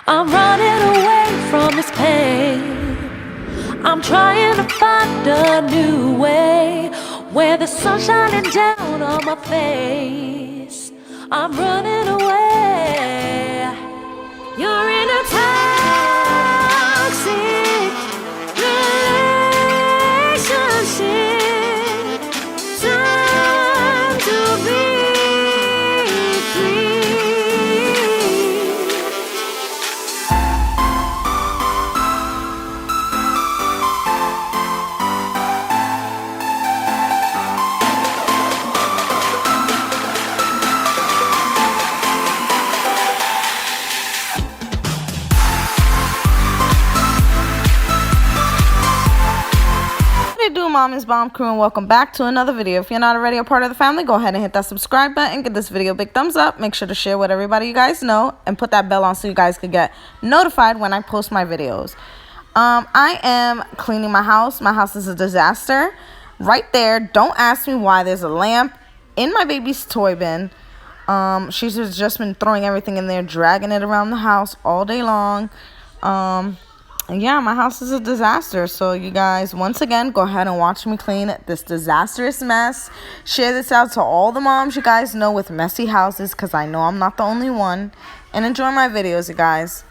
I'm running away from this pain. I'm trying to find a new way where the sun's shining down on my face. I'm running away. You're in a toxic relationship. Time to be free. Mommy's Bomb crew, and welcome back to another video. If you're not already a part of the family, go ahead and hit that subscribe button, give this video a big thumbs up, make sure to share with everybody you guys know, and put that bell on so you guys can get notified when I post my videos. I am cleaning my house. My house is a disaster. Right there, don't ask me why there's a lamp in my baby's toy bin. She's just been throwing everything in there, dragging it around the house all day long. Yeah, my house is a disaster. So you guys, once again, go ahead and watch me clean this disastrous mess. Share this out to all the moms you guys know with messy houses, because I know I'm not the only one. And enjoy my videos, you guys.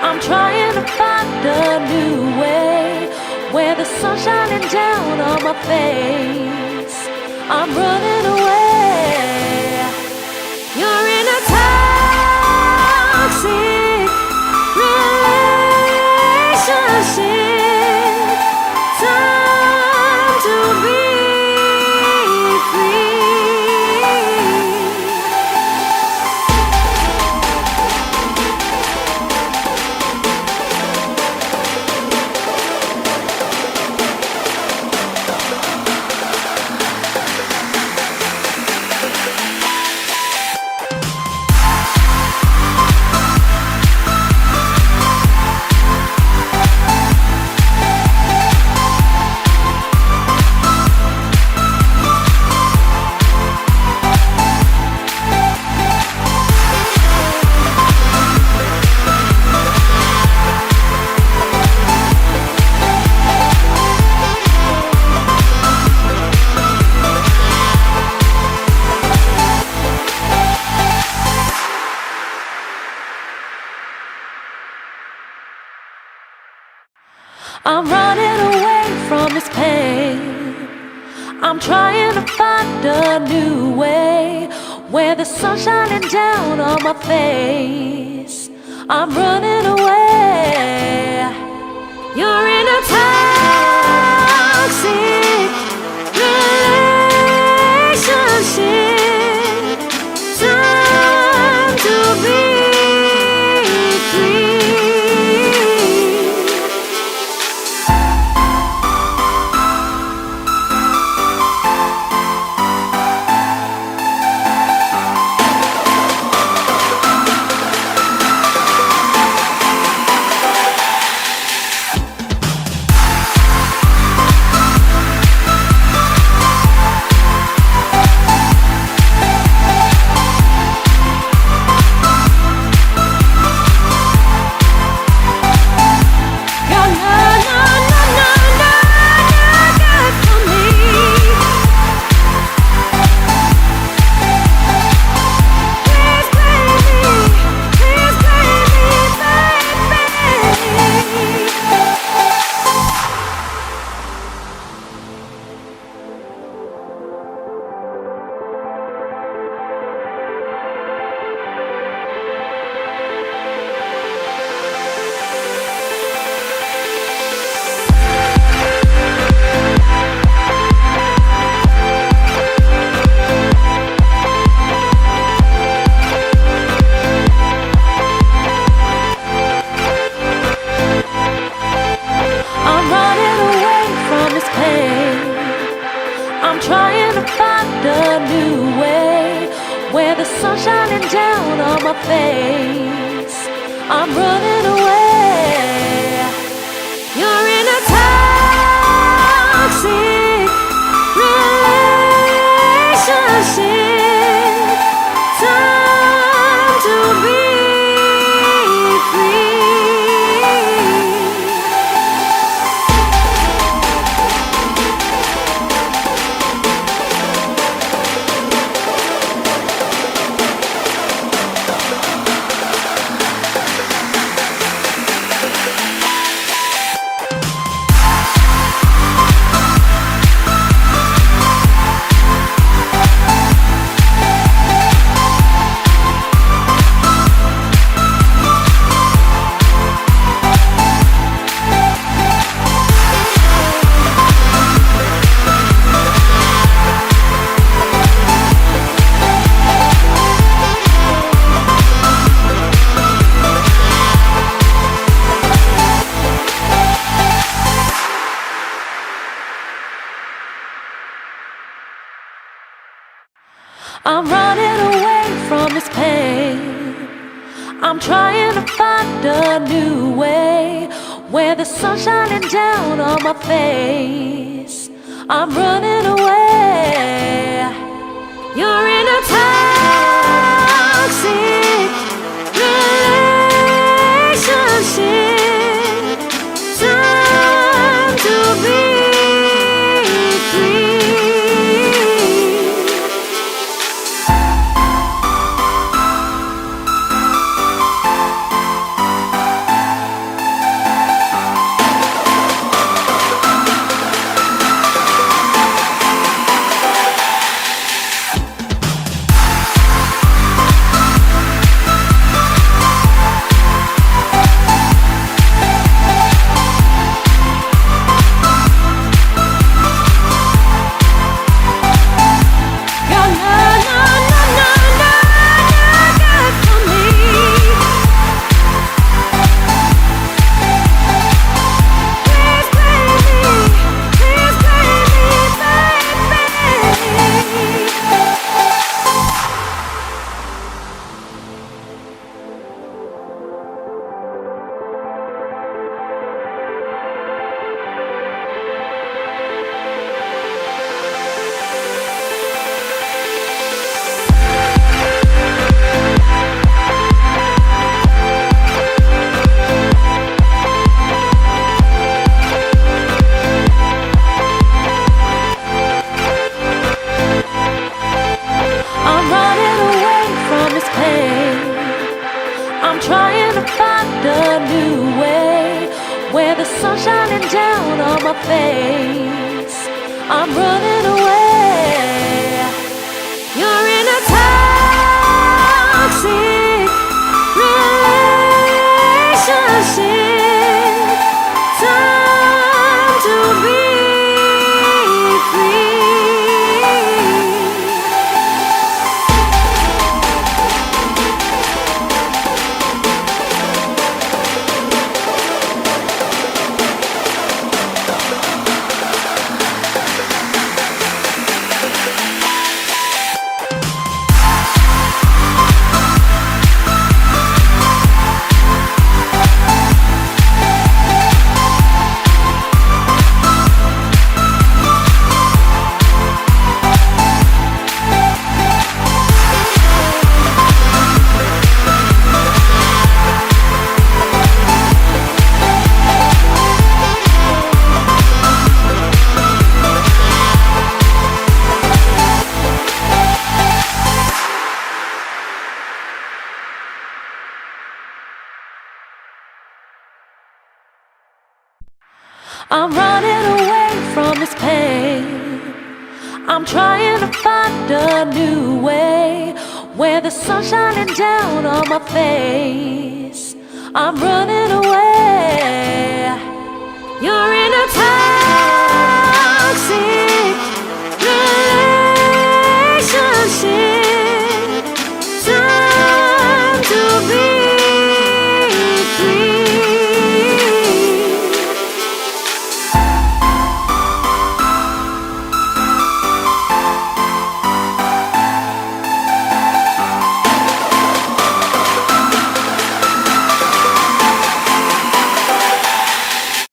I'm trying to find a new way where the sun's shining down on my face. I'm running away. You're in a toxic relationship. Time to be free. I'm running away from this pain. I'm trying to find a new way where the sun's shining down on my face. I'm running away. You're in a toxic relationship. Time to be free. sun shining down on my face. I'm running away. You're in a toxic relationship. Time to be free. I'm running away from this pain. I'm trying to find a new way where the sun's shining down on my face. I'm running away. You're in a toxic relationship. Time to be free. Trying to find a new way where the sun's shining down on my face. I'm running away. You're in a toxic relationship. Time to be free. I'm running away from this pain. I'm trying to find a new way where the sun's shining down on my face. I'm running away. You're in a time